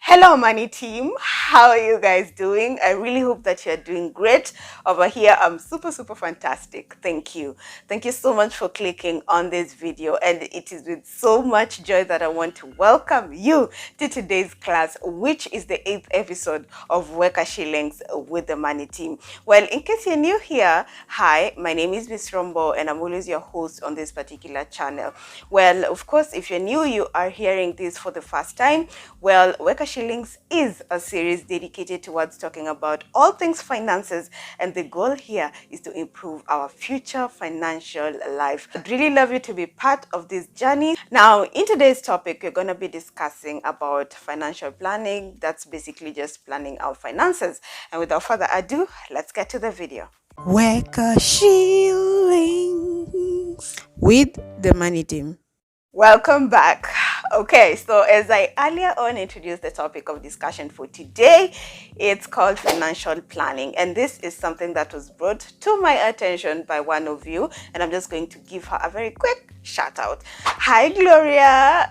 Hello money team, how are you guys doing? I really hope that you're doing great. Over here I'm super fantastic. Thank you so much for clicking on this video, and it is with so much joy that I want to welcome you to today's class, which is the 8th episode of Weka Shillings with the money team. Well, in case you're new here, hi, my name is Ms Rombo and I'm always your host on this particular channel. Well, of course, if you're new, you are hearing this for the first time. Well, Weka Shillings is a series dedicated towards talking about all things finances, and the goal here is to improve our future financial life. I'd really love you to be part of this journey. Now, in today's topic, we're going to be discussing about financial planning. That's basically just planning our finances. And without further ado, let's get to the video. Weka Shillings with the money team. Welcome back. Okay, so as I earlier on introduced the topic of discussion for today, it's called financial planning, and this is something that was brought to my attention by one of you, and I'm just going to give her a very quick shout out. Hi Gloria.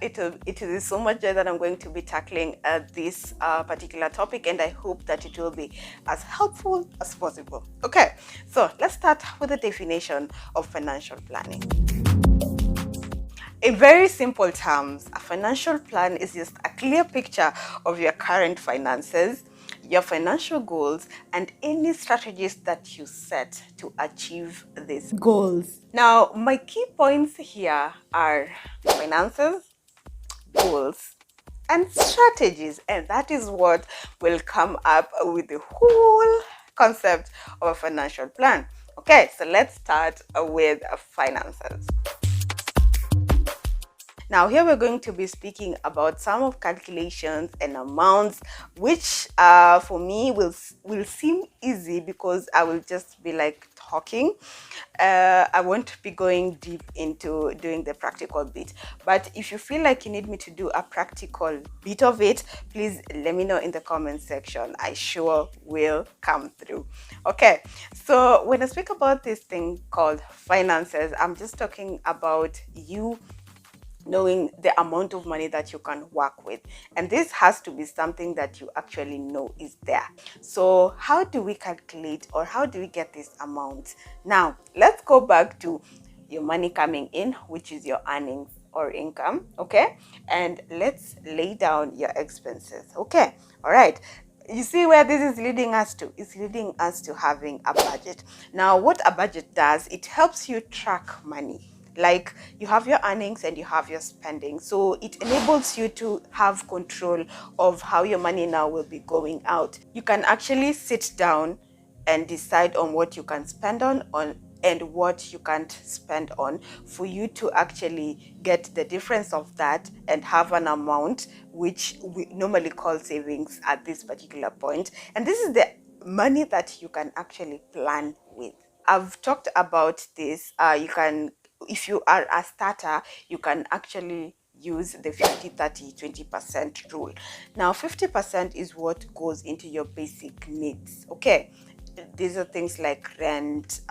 It is so much joy that I'm going to be tackling this particular topic, and I hope that it will be as helpful as possible. Okay, so let's start with the definition of financial planning. In very simple terms, a financial plan is just a clear picture of your current finances, your financial goals, and any strategies that you set to achieve these goals. Now, my key points here are finances, goals, and strategies, and that is what will come up with the whole concept of a financial plan. Okay, so let's start with finances. Now here we're going to be speaking about some of calculations and amounts, which for me will seem easy because I will just be like talking. I won't be going deep into doing the practical bit. But if you feel like you need me to do a practical bit of it, please let me know in the comment section. I sure will come through. Okay, so when I speak about this thing called finances, I'm just talking about you knowing the amount of money that you can work with, and this has to be something that you actually know is there. So how do we calculate, or how do we get this amount? Now let's go back to your money coming in, which is your earnings or income. Okay, and let's lay down your expenses. Okay, all right. You see where this is leading us to? It's leading us to having a budget. Now what a budget does, it helps you track money. Like, you have your earnings and you have your spending, so it enables you to have control of how your money now will be going out. You can actually sit down and decide on what you can spend on and what you can't spend on, for you to actually get the difference of that and have an amount which we normally call savings at this particular point. And this is the money that you can actually plan with. I've talked about this. You can, if you are a starter, you can actually use the 50-30-20% rule. Now 50% is what goes into your basic needs. Okay, these are things like rent,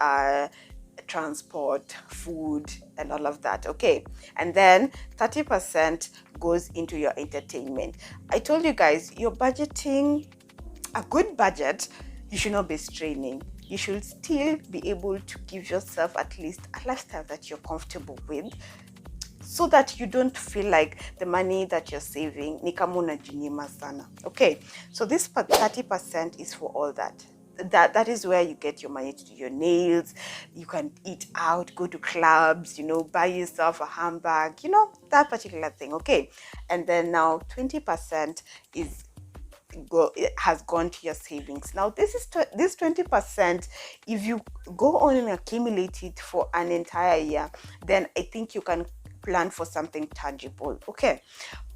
transport, food, and all of that. Okay, and then 30% goes into your entertainment. I told you guys, you're budgeting a good budget. You should not be straining. You should still be able to give yourself at least a lifestyle that you're comfortable with, so that you don't feel like the money that you're saving ni kama unajinyima sana. Okay, so this 30% is for all that. That is where you get your money to do your nails. You can eat out, go to clubs, you know, buy yourself a handbag, you know, that particular thing. Okay, and then now 20% is it has gone to your savings. Now this 20%, if you go on and accumulate it for an entire year, then I think you can plan for something tangible. Okay,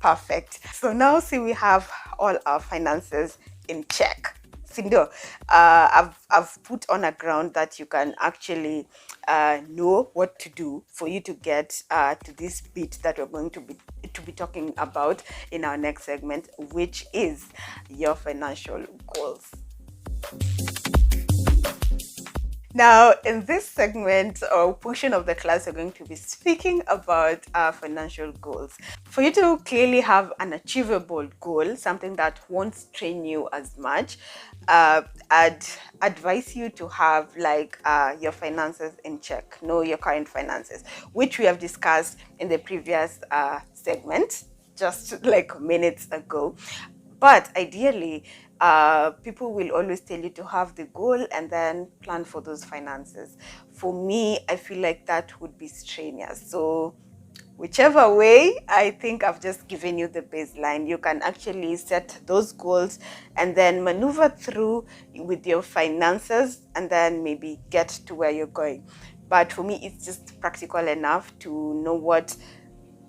perfect. So now see, we have all our finances in check. Sindo, I've put on a ground that you can actually know what to do for you to get to this bit that we're going to be talking about in our next segment, which is your financial goals. Now, in this segment or portion of the class, we're going to be speaking about our financial goals. For you to clearly have an achievable goal, something that won't strain you as much, I'd advise you to have like your finances in check, know your current finances, which we have discussed in the previous segment, just like minutes ago. But ideally, people will always tell you to have the goal and then plan for those finances. For me, I feel like that would be strenuous. So whichever way, I think I've just given you the baseline. You can actually set those goals and then maneuver through with your finances and then maybe get to where you're going. But for me, it's just practical enough to know what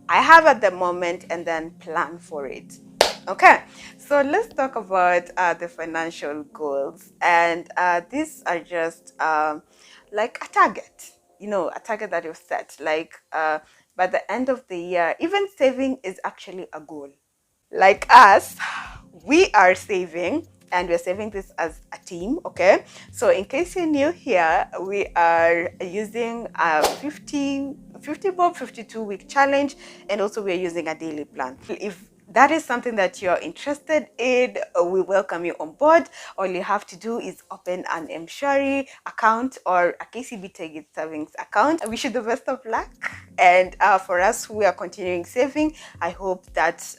I have at the moment and then plan for it. Okay, so let's talk about the financial goals. And these are just like a target, a target that you've set. Like by the end of the year, even saving is actually a goal. Like us, we are saving and we're saving this as a team. Okay, so in case you're new here, we are using a 50 bob 52-week challenge, and also we're using a daily plan. If that is something that you're interested in, we welcome you on board. All you have to do is open an Mshwari account or a KCB Target Savings account. I wish you the best of luck. And for us who are continuing saving, I hope that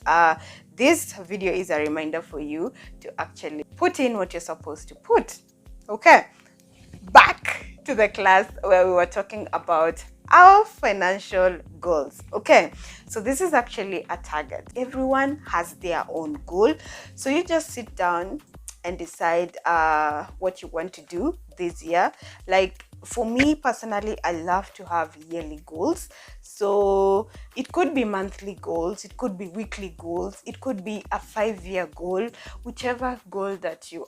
this video is a reminder for you to actually put in what you're supposed to put. Okay, back to the class where we were talking about our financial goals. Okay, so this is actually a target. Everyone has their own goal. So you just sit down and decide what you want to do this year. Like for me personally, I love to have yearly goals. So it could be monthly goals, it could be weekly goals, it could be a 5-year goal, whichever goal that you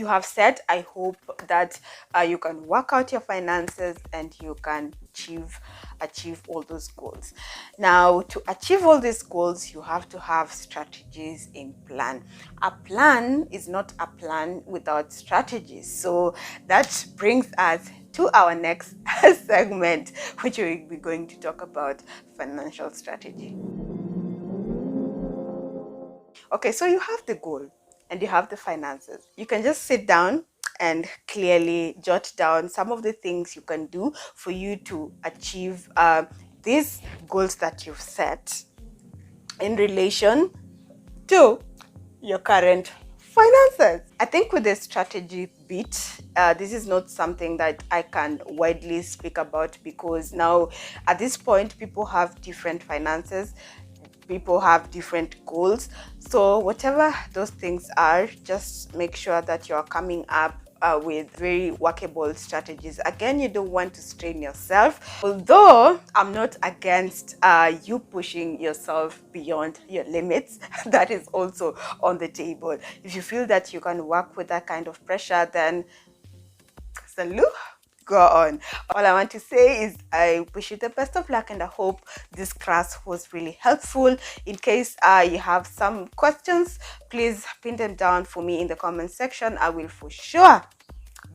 have set. I hope that you can work out your finances and you can achieve all those goals. Now, to achieve all these goals, you have to have strategies in plan. A plan is not a plan without strategies. So that brings us to our next segment, which we'll be going to talk about financial strategy. Okay, so you have the goal and you have the finances. You can just sit down and clearly jot down some of the things you can do for you to achieve these goals that you've set in relation to your current finances. I think with the strategy bit, this is not something that I can widely speak about because now at this point, people have different finances. People have different goals. So whatever those things are, just make sure that you're coming up with very workable strategies. Again, you don't want to strain yourself. Although I'm not against you pushing yourself beyond your limits, that is also on the table. If you feel that you can work with that kind of pressure, then salute. Go on. All I want to say is I wish you the best of luck and I hope this class was really helpful. In case you have some questions, please pin them down for me in the comment section. I will for sure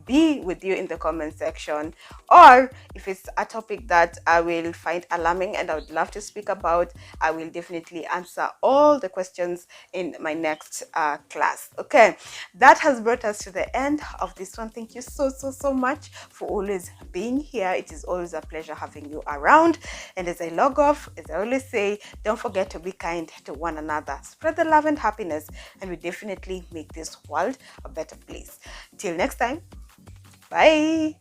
be with you in the comment section, or if it's a topic that I will find alarming and I would love to speak about, I will definitely answer all the questions in my next class. Okay, that has brought us to the end of this one. Thank you so much for always being here. It is always a pleasure having you around, and as I log off, as I always say, don't forget to be kind to one another, spread the love and happiness, and we definitely make this world a better place. Till next time, bye.